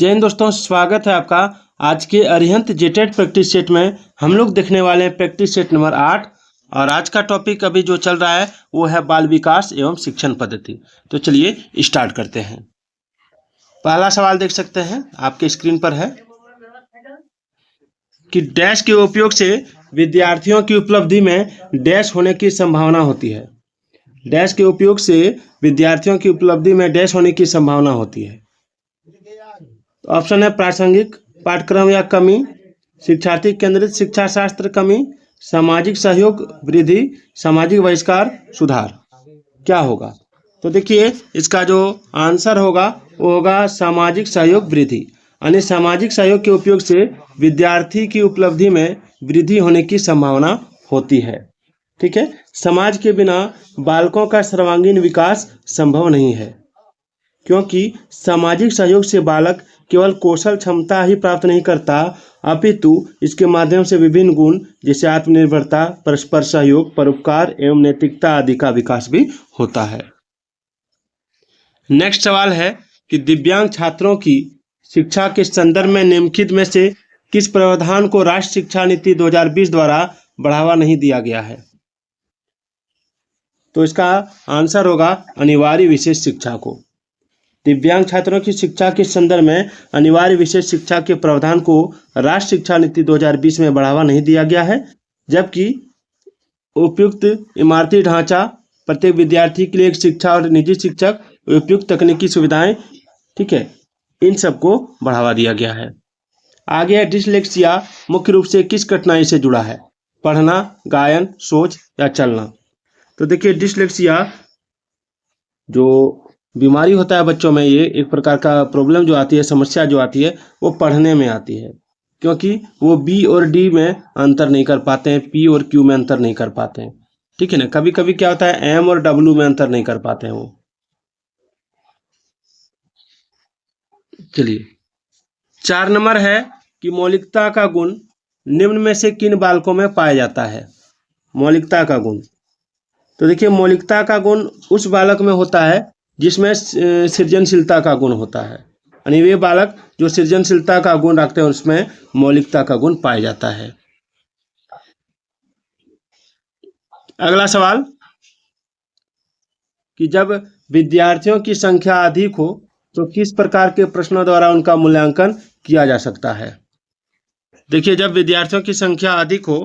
जय हिंद दोस्तों, स्वागत है आपका। आज के अरिहंत जेटेड प्रैक्टिस सेट में हम लोग देखने वाले हैं प्रैक्टिस सेट नंबर 8। और आज का टॉपिक अभी जो चल रहा है वो है बाल विकास एवं शिक्षण पद्धति। तो चलिए स्टार्ट करते हैं। पहला सवाल देख सकते हैं, आपके स्क्रीन पर है कि डैश के उपयोग से विद्यार्थियों की उपलब्धि में डैश होने की संभावना होती है। डैश के उपयोग से विद्यार्थियों की उपलब्धि में डैश होने की संभावना होती है। ऑप्शन है प्रासंगिक पाठ्यक्रम या कमी, शिक्षार्थी केंद्रित शिक्षा शास्त्र कमी, सामाजिक सहयोग वृद्धि, सामाजिक बहिष्कार सुधार। क्या होगा? तो देखिए इसका जो आंसर होगा वो होगा सामाजिक सहयोग वृद्धि, यानी सामाजिक सहयोग के उपयोग से विद्यार्थी की उपलब्धि में वृद्धि होने की संभावना होती है। ठीक है, समाज के बिना बालकों का सर्वांगीण विकास संभव नहीं है, क्योंकि सामाजिक सहयोग से बालक केवल कौशल क्षमता ही प्राप्त नहीं करता, अपितु इसके माध्यम से विभिन्न गुण जैसे आत्मनिर्भरता, परस्पर सहयोग, परोपकार एवं नैतिकता आदि का विकास भी होता है। नेक्स्ट सवाल है कि दिव्यांग छात्रों की शिक्षा के संदर्भ में निम्नलिखित में से किस प्रावधान को राष्ट्रीय शिक्षा नीति 2020 द्वारा बढ़ावा नहीं दिया गया है? तो इसका आंसर होगा अनिवार्य विशेष शिक्षा को। दिव्यांग छात्रों की शिक्षा के संदर्भ में अनिवार्य विशेष शिक्षा के प्रावधान को राष्ट्रीय शिक्षा नीति 2020 में बढ़ावा नहीं दिया गया है, जबकि उपयुक्त इमारती ढांचा, प्रत्येक विद्यार्थी के लिए एक शिक्षा और निजी शिक्षक, उपयुक्त तकनीकी सुविधाएं, ठीक है, इन सबको बढ़ावा दिया गया है। आगे है डिसलेक्सिया मुख्य रूप से किस कठिनाई से जुड़ा है? पढ़ना, गायन, सोच या चलना। तो देखिए डिसलेक्सिया जो बीमारी होता है बच्चों में, ये एक प्रकार का प्रॉब्लम जो आती है, समस्या जो आती है वो पढ़ने में आती है, क्योंकि वो बी और डी में अंतर नहीं कर पाते हैं, पी और क्यू में अंतर नहीं कर पाते हैं। ठीक है ना, कभी कभी क्या होता है एम और डब्ल्यू में अंतर नहीं कर पाते हैं वो। चलिए 4 नंबर है कि मौलिकता का गुण निम्न में से किन बालकों में पाया जाता है? मौलिकता का गुण, तो देखिए मौलिकता का गुण उस बालक में होता है जिसमें सृजनशीलता का गुण होता है, यानी वे बालक जो सृजनशीलता का गुण रखते हैं उसमें मौलिकता का गुण पाया जाता है। अगला सवाल कि जब विद्यार्थियों की संख्या अधिक हो तो किस प्रकार के प्रश्नों द्वारा उनका मूल्यांकन किया जा सकता है? देखिए जब विद्यार्थियों की संख्या अधिक हो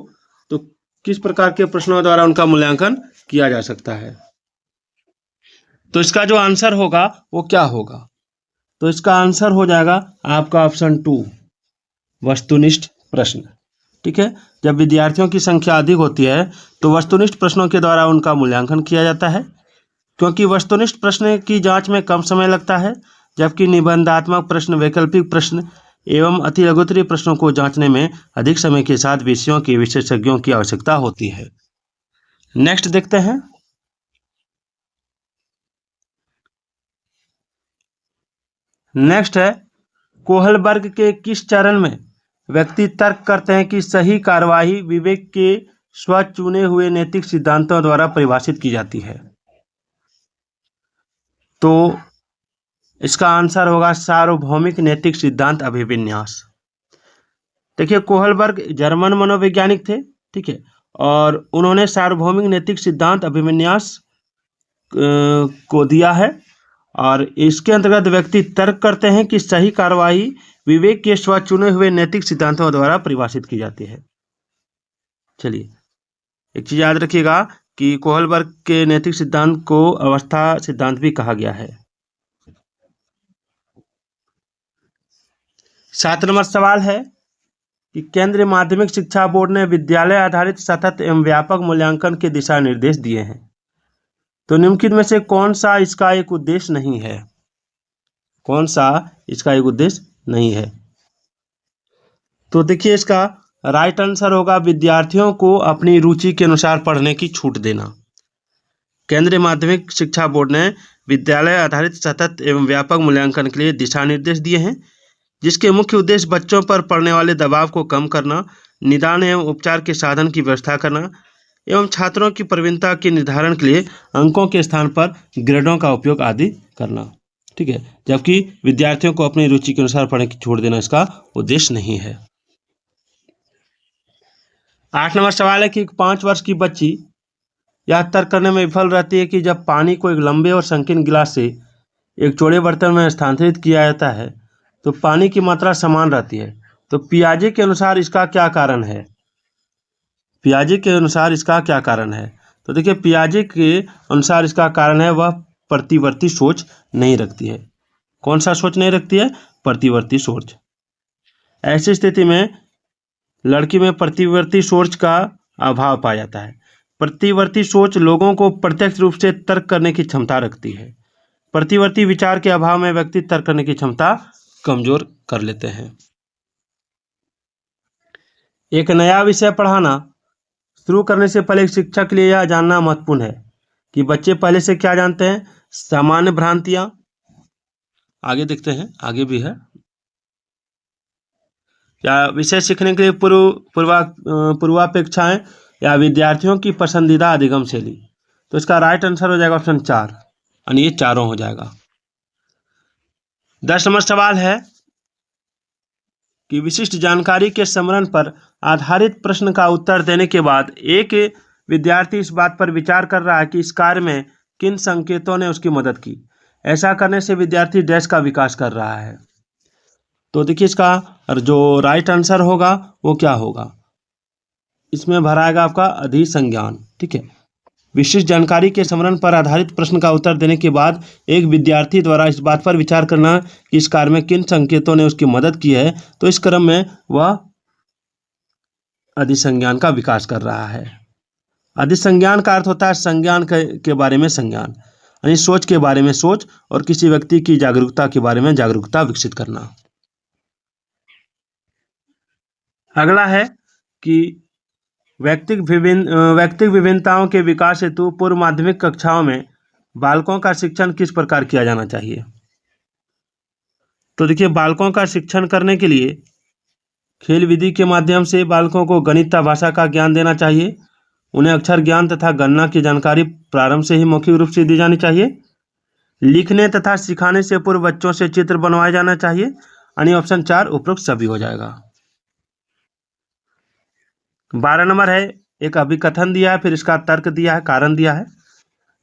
तो किस प्रकार के प्रश्नों द्वारा उनका मूल्यांकन किया जा सकता है? तो इसका जो आंसर होगा वो क्या होगा? तो इसका आंसर हो जाएगा आपका ऑप्शन 2, वस्तुनिष्ठ प्रश्न। ठीक है, जब विद्यार्थियों की संख्या अधिक होती है तो वस्तुनिष्ठ प्रश्नों के द्वारा उनका मूल्यांकन किया जाता है, क्योंकि वस्तुनिष्ठ प्रश्न की जांच में कम समय लगता है, जबकि निबंधात्मक प्रश्न, वैकल्पिक प्रश्न एवं अति लघुत्तरीय प्रश्नों को जांचने में अधिक समय के साथ विषयों के विशेषज्ञों की आवश्यकता होती है। नेक्स्ट देखते हैं। नेक्स्ट है कोहलबर्ग के किस चरण में व्यक्ति तर्क करते हैं कि सही कार्यवाही विवेक के स्व चुने हुए नैतिक सिद्धांतों द्वारा परिभाषित की जाती है? तो इसका आंसर होगा सार्वभौमिक नैतिक सिद्धांत अभिविन्यास। देखिए कोहलबर्ग जर्मन मनोवैज्ञानिक थे, ठीक है, और उन्होंने सार्वभौमिक नैतिक सिद्धांत अभिविन्यास को दिया है, और इसके अंतर्गत व्यक्ति तर्क करते हैं कि सही कार्यवाही विवेक के स्व चुने हुए नैतिक सिद्धांतों द्वारा परिभाषित की जाती है। चलिए एक चीज याद रखिएगा कि कोहलबर्ग के नैतिक सिद्धांत को अवस्था सिद्धांत भी कहा गया है। 7 नंबर सवाल है कि केंद्रीय माध्यमिक शिक्षा बोर्ड ने विद्यालय आधारित सतत एवं व्यापक मूल्यांकन के दिशा निर्देश दिए हैं, तो निम्नलिखित में से कौन सा इसका एक उद्देश्य नहीं है? कौन सा इसका एक उद्देश्य नहीं है? तो देखिए इसका राइट आंसर होगा विद्यार्थियों को अपनी रुचि के अनुसार पढ़ने की छूट देना। केंद्रीय माध्यमिक शिक्षा बोर्ड ने विद्यालय आधारित सतत एवं व्यापक मूल्यांकन के लिए दिशा निर्देश दिए हैं, जिसके मुख्य उद्देश्य बच्चों पर पड़ने वाले दबाव को कम करना, निदान एवं उपचार के साधन की व्यवस्था करना एवं छात्रों की प्रवीणता के निर्धारण के लिए अंकों के स्थान पर ग्रेडों का उपयोग आदि करना। ठीक है, जबकि विद्यार्थियों को अपनी रुचि के अनुसार पढ़ने की छोड़ देना इसका उद्देश्य नहीं है। 8 नंबर सवाल है कि 5 वर्ष की बच्ची यह तर्क करने में विफल रहती है कि जब पानी को एक लंबे और संकीर्ण गिलास से एक चौड़े बर्तन में स्थानांतरित किया जाता है तो पानी की मात्रा समान रहती है। तो पियाजे के अनुसार इसका क्या कारण है? पियाजे के अनुसार इसका क्या कारण है? तो देखिए, पियाजे के अनुसार इसका कारण है वह प्रतिवर्ती सोच नहीं रखती है। कौन सा सोच नहीं रखती है? प्रतिवर्ती सोच। ऐसी स्थिति में लड़की में प्रतिवर्ती सोच का अभाव पाया जाता है। प्रतिवर्ती सोच लोगों को प्रत्यक्ष रूप से तर्क करने की क्षमता रखती है। प्रतिवर्ती विचार के अभाव में व्यक्ति तर्क करने की क्षमता कमजोर कर लेते हैं। एक नया विषय पढ़ाना शुरू करने से पहले एक शिक्षक के लिए यह जानना महत्वपूर्ण है कि बच्चे पहले से क्या जानते हैं। सामान्य भ्रांतियां, आगे देखते हैं, आगे भी है। या विषय सीखने के लिए पूर्वापेक्षाएं या विद्यार्थियों की पसंदीदा अधिगम शैली। तो इसका राइट आंसर हो जाएगा ऑप्शन 4, यानी ये चारों हो जाएगा। 10 नंबर सवाल है कि विशिष्ट जानकारी के स्मरण पर आधारित प्रश्न का उत्तर देने के बाद एक विद्यार्थी इस बात पर विचार कर रहा है कि इस कार्य में किन संकेतों ने उसकी मदद की। ऐसा करने से विद्यार्थी डैश का विकास कर रहा है। तो देखिए, इसका जो राइट आंसर होगा वो क्या होगा, इसमें भराएगा आपका अधिसंज्ञान। ठीक है, विशिष्ट जानकारी के स्मरण पर आधारित प्रश्न का उत्तर देने के बाद एक विद्यार्थी द्वारा इस बात पर विचार करना कि इस कार्य में किन संकेतों ने उसकी मदद की है, तो इस क्रम में वह अधिसंज्ञान का विकास कर रहा है। अधिसंज्ञान का अर्थ होता है संज्ञान के बारे में संज्ञान, यानी सोच के बारे में सोच और किसी व्यक्ति की जागरूकता के बारे में जागरूकता विकसित करना। अगला है कि व्यक्तिगत विभिन्नताओं के विकास हेतु पूर्व माध्यमिक कक्षाओं में बालकों का शिक्षण किस प्रकार किया जाना चाहिए। तो देखिए, बालकों का शिक्षण करने के लिए खेल विधि के माध्यम से बालकों को गणित तथा भाषा का ज्ञान देना चाहिए। उन्हें अक्षर ज्ञान तथा गणना की जानकारी प्रारंभ से ही मौखिक रूप से दी जानी चाहिए। लिखने तथा सिखाने से पूर्व बच्चों से चित्र बनवाया जाना चाहिए, यानी ऑप्शन 4 उपरोक्त सभी हो जाएगा। 12 नंबर है, एक अभिकथन दिया है, फिर इसका तर्क दिया है, कारण दिया है।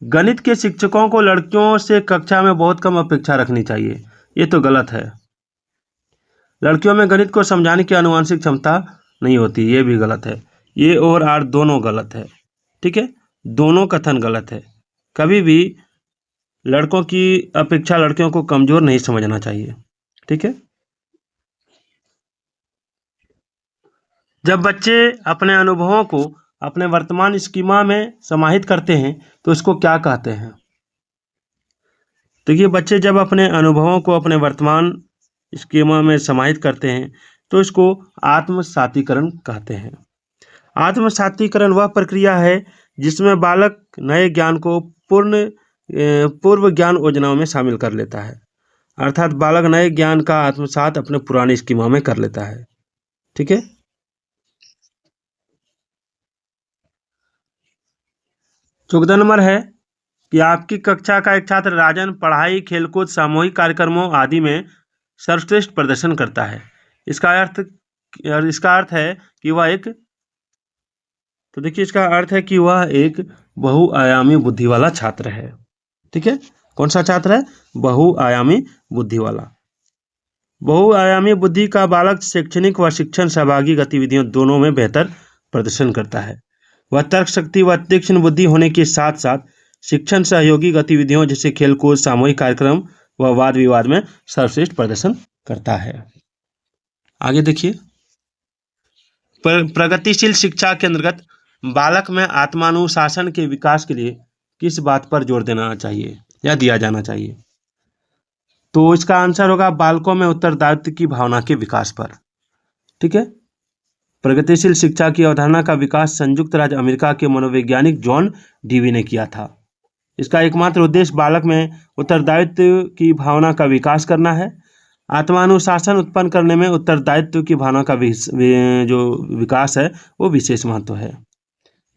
गणित के शिक्षकों को लड़कियों से कक्षा में बहुत कम अपेक्षा रखनी चाहिए। ये तो गलत है। लड़कियों में गणित को समझाने की आनुवंशिक क्षमता नहीं होती, ये भी गलत है। ये और आर दोनों गलत है। ठीक है, दोनों कथन गलत है। कभी भी लड़कों की अपेक्षा लड़कियों को कमजोर नहीं समझना चाहिए। ठीक है, जब बच्चे अपने अनुभवों को अपने वर्तमान स्कीमा में समाहित करते हैं तो इसको क्या कहते हैं। देखिए, बच्चे जब अपने अनुभवों को अपने वर्तमान स्कीमा में समाहित करते हैं तो इसको आत्मसातीकरण कहते हैं। आत्मसातीकरण वह प्रक्रिया है जिसमें बालक नए ज्ञान को पूर्व ज्ञान योजनाओं में शामिल कर लेता है, अर्थात बालक नए ज्ञान का आत्मसात अपने पुराने स्कीमा में कर लेता है। ठीक है, 14 नंबर है कि आपकी कक्षा का एक छात्र राजन पढ़ाई, खेलकूद, सामूहिक कार्यक्रमों आदि में सर्वश्रेष्ठ प्रदर्शन करता है। इसका अर्थ है कि वह एक तो देखिए, इसका अर्थ है कि वह एक बहुआयामी बुद्धि वाला छात्र है। ठीक है, कौन सा छात्र है? बहुआयामी बुद्धि वाला। बहुआयामी बुद्धि का बालक शैक्षणिक व शिक्षण सहभागी गतिविधियों दोनों में बेहतर प्रदर्शन करता है। वह तर्क शक्ति व तीक्ष्ण बुद्धि होने के साथ साथ शिक्षण सहयोगी गतिविधियों जैसे खेलकूद, सामूहिक कार्यक्रम व वाद विवाद में सर्वश्रेष्ठ प्रदर्शन करता है। आगे देखिए, प्रगतिशील शिक्षा के अंतर्गत बालक में आत्मानुशासन के विकास के लिए किस बात पर जोर देना चाहिए या दिया जाना चाहिए। तो इसका आंसर होगा बालकों में उत्तरदायित्व की भावना के विकास पर। ठीक है, प्रगतिशील शिक्षा की अवधारणा का विकास संयुक्त राज्य अमेरिका के मनोवैज्ञानिक जॉन डीवी ने किया था। इसका एकमात्र उद्देश्य बालक में उत्तरदायित्व की भावना का विकास करना है। आत्मानुशासन उत्पन्न करने में उत्तरदायित्व की भावना का जो विकास है वो विशेष महत्व है।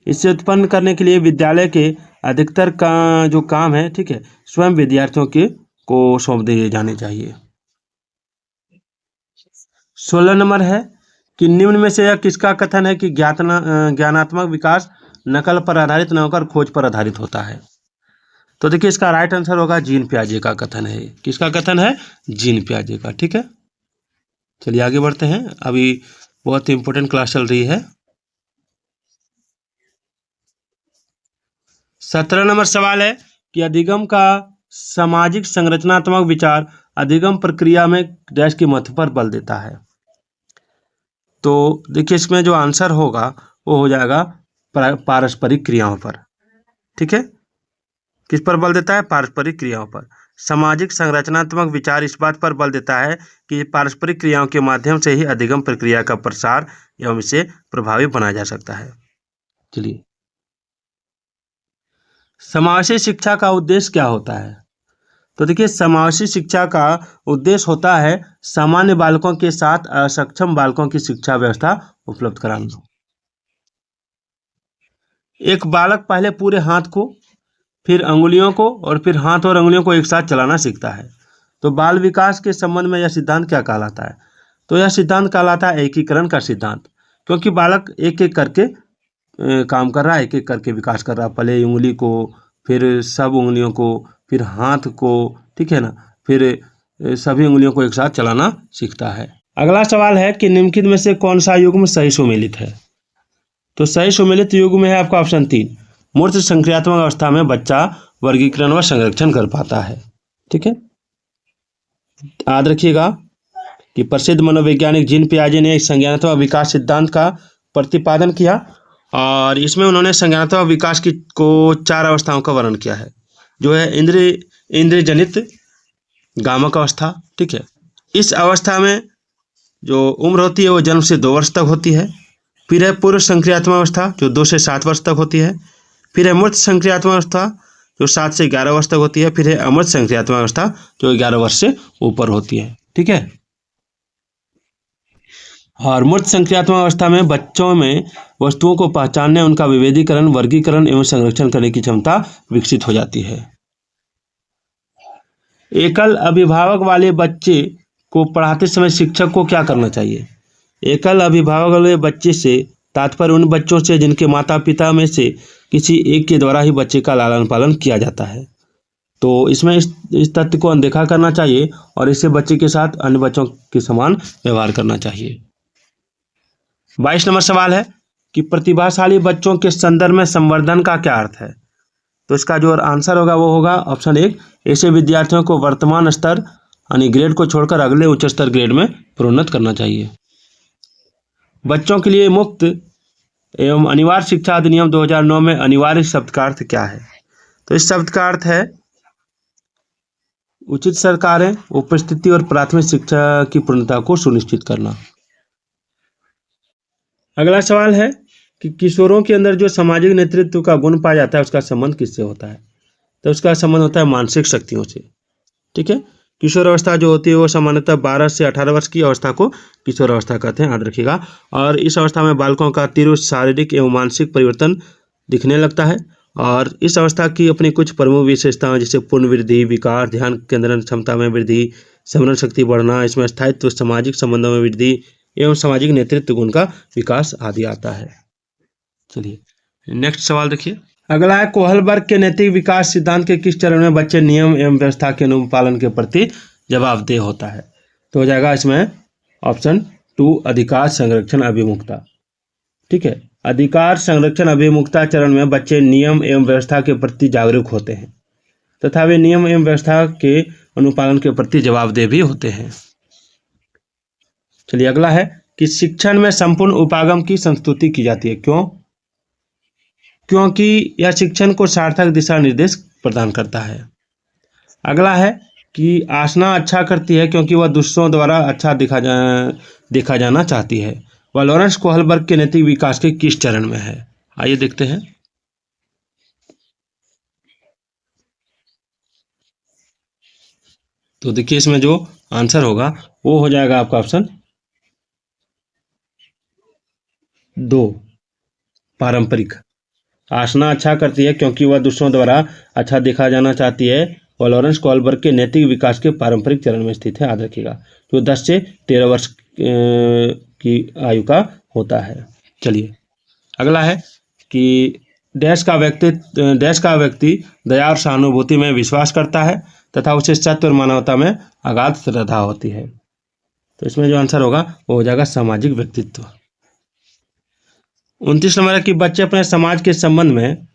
इसे उत्पन्न करने के लिए विद्यालय के अधिकतर का जो काम है, ठीक है, स्वयं विद्यार्थियों के को सौंप दिए जाने चाहिए। 16 नंबर है कि निम्न में से यह किसका कथन है कि ज्ञानात्मक विकास नकल पर आधारित न होकर खोज पर आधारित होता है। तो देखिए इसका राइट आंसर होगा जीन पियाजे का कथन है। किसका कथन है? जीन पियाजे का। ठीक है, चलिए आगे बढ़ते हैं। अभी बहुत इंपॉर्टेंट क्लास चल रही है। 17 नंबर सवाल है कि अधिगम का सामाजिक संरचनात्मक विचार अधिगम प्रक्रिया में डैश के महत्व पर बल देता है। तो देखिए इसमें जो आंसर होगा वो हो जाएगा पारस्परिक क्रियाओं पर। ठीक है, किस पर बल देता है? पारस्परिक क्रियाओं पर। सामाजिक संरचनात्मक विचार इस बात पर बल देता है कि पारस्परिक क्रियाओं के माध्यम से ही अधिगम प्रक्रिया का प्रसार एवं इसे प्रभावी बनाया जा सकता है। चलिए, समावेशी शिक्षा का उद्देश्य क्या होता है? तो देखिए समावेशी शिक्षा का उद्देश्य होता है सामान्य बालकों के साथ असक्षम बालकों की शिक्षा व्यवस्था उपलब्ध कराना। एक बालक पहले पूरे हाथ को, फिर अंगुलियों को और फिर हाथ और अंगुलियों को एक साथ चलाना सीखता है। तो बाल विकास के संबंध में यह सिद्धांत क्या कहलाता है? तो यह सिद्धांत कहलाता है एकीकरण का सिद्धांत, क्योंकि बालक एक एक करके काम कर रहा है, एक एक करके विकास कर रहा है। पहले उंगली को, फिर सब उंगलियों को, फिर हाथ को, ठीक है ना, फिर सभी उंगलियों को एक साथ चलाना सीखता है। अगला सवाल है कि निम्नलिखित में से कौन सा युग्म सही सुमेलित है? तो सही सुमेलित युग्म में है आपका ऑप्शन 3, मूर्त संक्रियात्मक अवस्था में बच्चा वर्गीकरण व संरक्षण कर पाता है। ठीक है, याद रखिएगा कि प्रसिद्ध मनोवैज्ञानिक जीन पियाजे ने एक संज्ञानात्मक विकास सिद्धांत का प्रतिपादन किया और इसमें उन्होंने संज्ञानात्मक विकास की को 4 अवस्थाओं का वर्णन किया है, जो है इंद्रिय जनित गामक अवस्था। ठीक है, इस अवस्था में जो उम्र होती है वो जन्म से 2 वर्ष तक होती है। फिर है पूर्व संक्रियात्मक अवस्था जो 2 से 7 वर्ष तक होती है। फिर है मूर्त संक्रियात्मक अवस्था जो 7 से 11 वर्ष तक होती है। फिर है अमूर्त संक्रियात्मक अवस्था जो 11 वर्ष से ऊपर होती है। ठीक है, और मूर्त संक्रियात्मक अवस्था में बच्चों में वस्तुओं को पहचानने, उनका विभेदीकरण, वर्गीकरण एवं संरक्षण करने की क्षमता विकसित हो जाती है। एकल अभिभावक वाले बच्चे को पढ़ाते समय शिक्षक को क्या करना चाहिए? एकल अभिभावक वाले बच्चे से तात्पर्य उन बच्चों से जिनके माता पिता में से किसी एक के द्वारा ही बच्चे का लालन पालन किया जाता है। तो इसमें इस तथ्य को अनदेखा करना चाहिए और इससे बच्चे के साथ अन्य बच्चों के समान व्यवहार करना चाहिए। 22 नंबर सवाल है कि प्रतिभाशाली बच्चों के संदर्भ में संवर्धन का क्या अर्थ है? तो इसका जो आंसर होगा वो होगा ऑप्शन 1, ऐसे विद्यार्थियों को वर्तमान स्तर यानी ग्रेड को छोड़कर अगले उच्च स्तर ग्रेड में प्रोन्नत करना चाहिए। बच्चों के लिए मुफ्त एवं अनिवार्य शिक्षा अधिनियम 2009 में अनिवार्य शब्द का अर्थ क्या है? तो इस शब्द का अर्थ है उचित सरकारें, उपस्थिति और प्राथमिक शिक्षा की पूर्णता को सुनिश्चित करना। अगला सवाल है कि किशोरों के अंदर जो सामाजिक नेतृत्व का गुण पाया जाता है उसका संबंध किससे होता है? तो उसका संबंध होता है मानसिक शक्तियों से। ठीक है, किशोर अवस्था जो होती है वो सामान्यतः 12 से 18 वर्ष की अवस्था को किशोर अवस्था कहते हैं, याद रखिएगा। और इस अवस्था में बालकों का तीव्र शारीरिक एवं मानसिक परिवर्तन दिखने लगता है और इस अवस्था की अपनी कुछ प्रमुख विशेषताएं जैसे पूर्ण वृद्धि, विकास, ध्यान केंद्रण क्षमता में वृद्धि, स्मरण शक्ति बढ़ना, इसमें स्थायित्व, सामाजिक संबंधों में वृद्धि एवं सामाजिक नेतृत्व गुण का विकास आदि आता है। चलिए नेक्स्ट सवाल देखिए। अगला है कोहलबर्ग के नैतिक विकास सिद्धांत के किस चरण में बच्चे नियम एवं व्यवस्था के अनुपालन के प्रति जवाबदेह होता है? तो हो जाएगा इसमें ऑप्शन 2, अधिकार संरक्षण अभिमुखता। ठीक है, अधिकार संरक्षण अभिमुखता चरण में बच्चे नियम एवं व्यवस्था के प्रति जागरूक होते हैं तथा वे नियम एवं व्यवस्था के अनुपालन के प्रति जवाबदेह भी होते हैं। चलिए अगला है कि शिक्षण में संपूर्ण उपागम की संस्तुति की जाती है। क्यों? क्योंकि यह शिक्षण को सार्थक दिशा निर्देश प्रदान करता है। अगला है कि आसना अच्छा करती है क्योंकि वह दूसरों द्वारा अच्छा देखा जाना चाहती है। वह लॉरेंस कोहलबर्ग के नैतिक विकास के किस चरण में है? आइए देखते हैं। तो देखिए इसमें जो आंसर होगा वो हो जाएगा आपका ऑप्शन 2, पारंपरिक। आसना अच्छा करती है क्योंकि वह दूसरों द्वारा अच्छा देखा जाना चाहती है और लॉरेंस कोलबर्ग के नैतिक विकास के पारंपरिक चरण में स्थित है, याद रखिएगा। जो 10 से 13 वर्ष की आयु का होता है। चलिए अगला है कि डैश का व्यक्ति दया और सहानुभूति में विश्वास करता है तथा उसे सत्य और मानवता में अगाध श्रद्धा होती है। तो इसमें जो आंसर होगा वो हो जाएगा सामाजिक व्यक्तित्व। 29 नंबर है कि बच्चे अपने समाज के संबंध में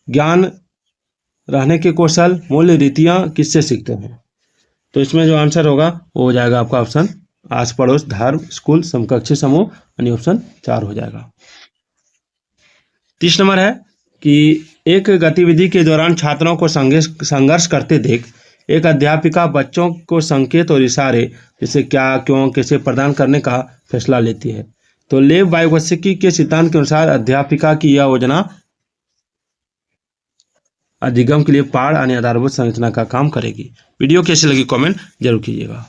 ज्ञान रहने के कौशल, मूल्य, रीतियां किससे सीखते हैं। तो इसमें जो आंसर होगा वो हो जाएगा आपका ऑप्शन आस पड़ोस, धर्म, स्कूल, समकक्षी समूह, यानी ऑप्शन 4 हो जाएगा। 30 नंबर है कि एक गतिविधि के दौरान छात्रों को संघर्ष करते देख एक अध्यापिका बच्चों को संकेत और इशारे जैसे क्या, क्यों, कैसे प्रदान करने का फैसला लेती है। तो लेव वाइगोत्स्की के सिद्धांत के अनुसार अध्यापिका की यह योजना अधिगम के लिए पाठ यानी आधारभूत संरचना का काम करेगी। वीडियो कैसी लगी कमेंट जरूर कीजिएगा।